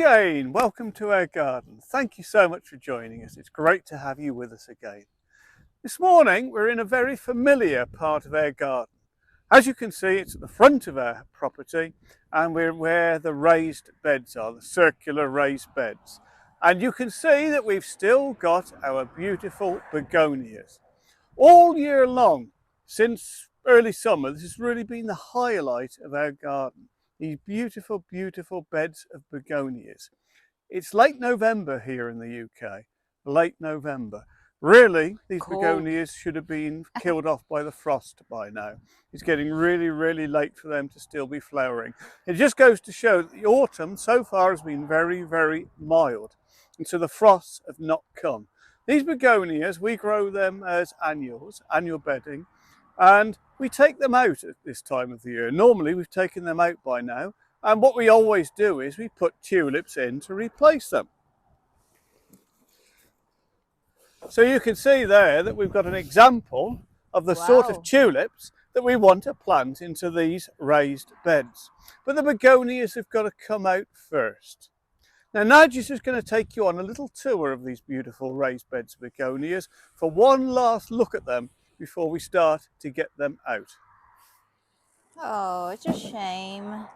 again, welcome to our garden. Thank you so much for joining us. It's great to have you with us again. This morning we're in a very familiar part of our garden. As you can see, it's at the front of our property and we're where the raised beds are, the circular raised beds. And you can see that we've still got our beautiful begonias. All year long, since early summer, this has really been the highlight of our garden. These beautiful, beautiful beds of begonias. It's late November here in the UK, late November. Really, these begonias should have been killed off by the frost by now. It's getting really, really late for them to still be flowering. It just goes to show that the autumn so far has been very, very mild, and so the frosts have not come. These begonias, we grow them as annuals, annual bedding, and we take them out at this time of the year. Normally we've taken them out by now, and what we always do is we put tulips in to replace them. So you can see there that we've got an example of the sort of tulips that we want to plant into these raised beds. But the begonias have got to come out first. Now Nigel is going to take you on a little tour of these beautiful raised beds of begonias for one last look at them before we start to get them out. Oh, it's a shame.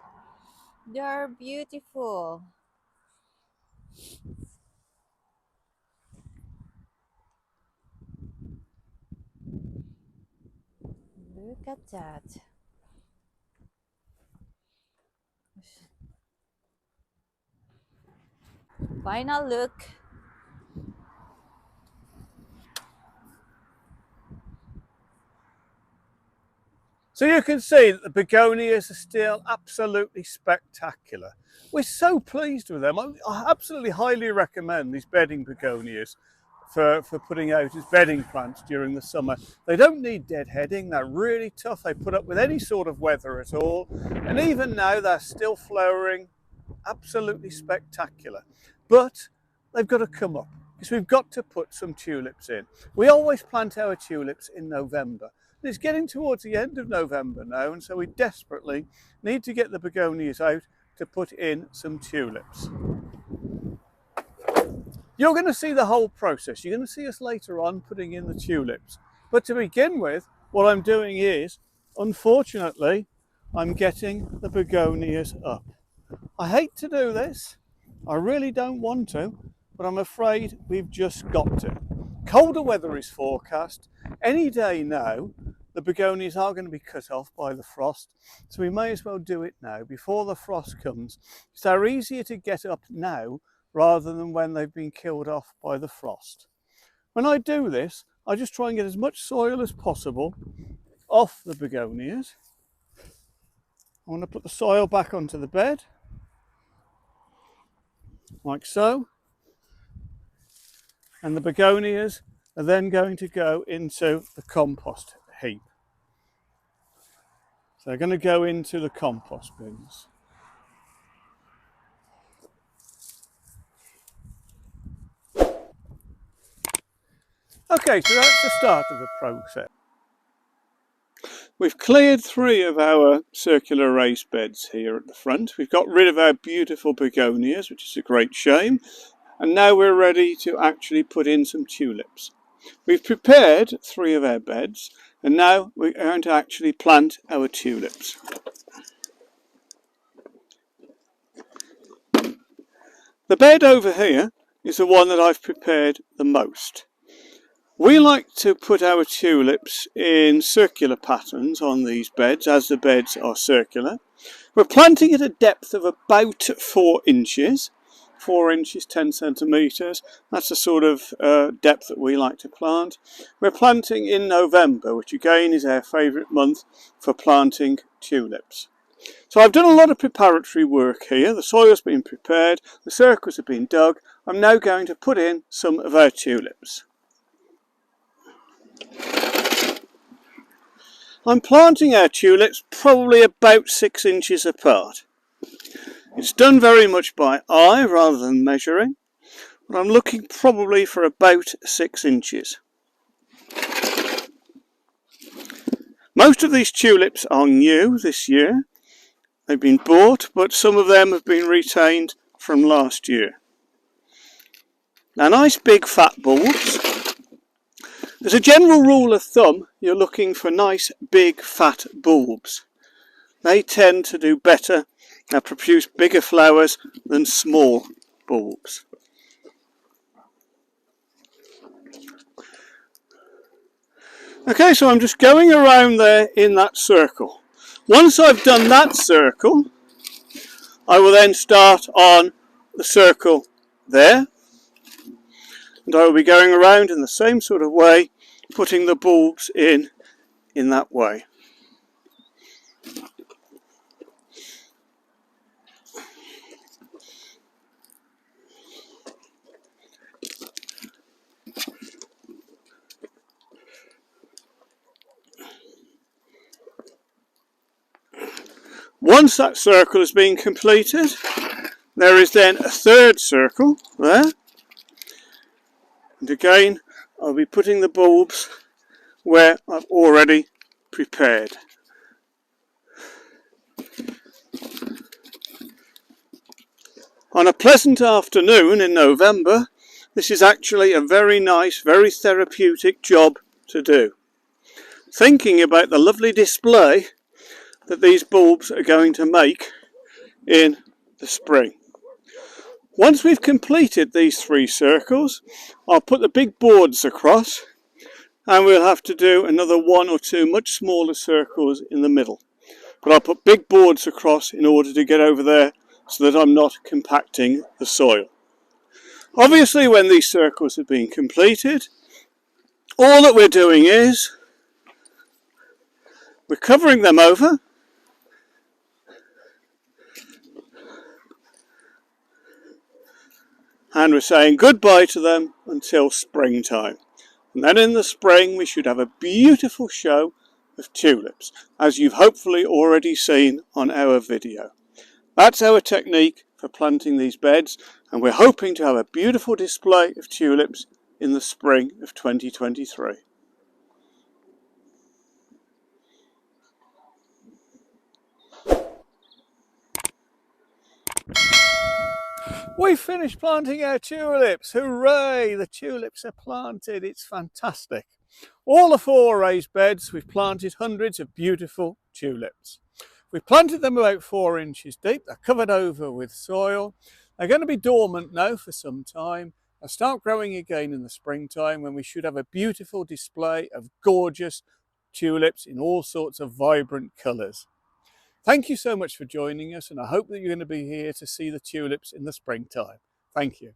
They're beautiful. Look at that. Final look. So you can see that the begonias are still absolutely spectacular. We're so pleased with them. I absolutely highly recommend these bedding begonias for putting out as bedding plants during the summer. They don't need deadheading, they're really tough, they put up with any sort of weather at all, and even now they're still flowering, absolutely spectacular. But they've got to come up, because we've got to put some tulips in. We always plant our tulips in November. It's getting towards the end of November now, and so we desperately need to get the begonias out to put in some tulips. You're going to see the whole process. You're going to see us later on putting in the tulips. But to begin with, what I'm doing is, unfortunately, I'm getting the begonias up. I hate to do this. I really don't want to, but I'm afraid we've just got to. Colder weather is forecast. Any day now, the begonias are going to be cut off by the frost, so we may as well do it now before the frost comes. So they're easier to get up now rather than when they've been killed off by the frost. When I do this, I just try and get as much soil as possible off the begonias. I want to put the soil back onto the bed, like so. And the begonias are then going to go into the compost heap. So they're going to go into the compost bins. Okay, so that's the start of the process. We've cleared 3 of our circular raised beds here at the front. We've got rid of our beautiful begonias, which is a great shame. And now we're ready to actually put in some tulips. We've prepared 3 of our beds, and now we're going to actually plant our tulips. The bed over here is the one that I've prepared the most. We like to put our tulips in circular patterns on these beds, as the beds are circular. We're planting at a depth of about 4 inches. 4 inches, 10 centimetres. That's the sort of depth that we like to plant. We're planting in November, which again is our favourite month for planting tulips. So I've done a lot of preparatory work here. The soil's been prepared, the circles have been dug. I'm now going to put in some of our tulips. I'm planting our tulips probably about 6 inches apart. It's done very much by eye rather than measuring, but I'm looking probably for about 6 inches. Most of these tulips are new this year. They've been bought, but some of them have been retained from last year. Now, nice big fat bulbs. As a general rule of thumb, you're looking for nice big fat bulbs. They tend to do better and produce bigger flowers than small bulbs. Okay, so I'm just going around there in that circle. Once I've done that circle, I will then start on the circle there, and I will be going around in the same sort of way, putting the bulbs in that way. Once that circle has been completed, there is then a third circle there, and again I'll be putting the bulbs where I've already prepared. On a pleasant afternoon in November, this is actually a very nice, very therapeutic job to do. Thinking about the lovely display that these bulbs are going to make in the spring. Once we've completed these 3 circles, I'll put the big boards across, and we'll have to do another 1 or 2 much smaller circles in the middle. But I'll put big boards across in order to get over there so that I'm not compacting the soil. Obviously, when these circles have been completed, all that we're doing is we're covering them over, and we're saying goodbye to them until springtime. And then in the spring we should have a beautiful show of tulips, as you've hopefully already seen on our video. That's our technique for planting these beds, and we're hoping to have a beautiful display of tulips in the spring of 2023. We've finished planting our tulips. Hooray! The tulips are planted. It's fantastic. All the 4 raised beds, we've planted hundreds of beautiful tulips. We've planted them about 4 inches deep. They're covered over with soil. They're going to be dormant now for some time. They'll start growing again in the springtime, when we should have a beautiful display of gorgeous tulips in all sorts of vibrant colours. Thank you so much for joining us, and I hope that you're going to be here to see the tulips in the springtime. Thank you.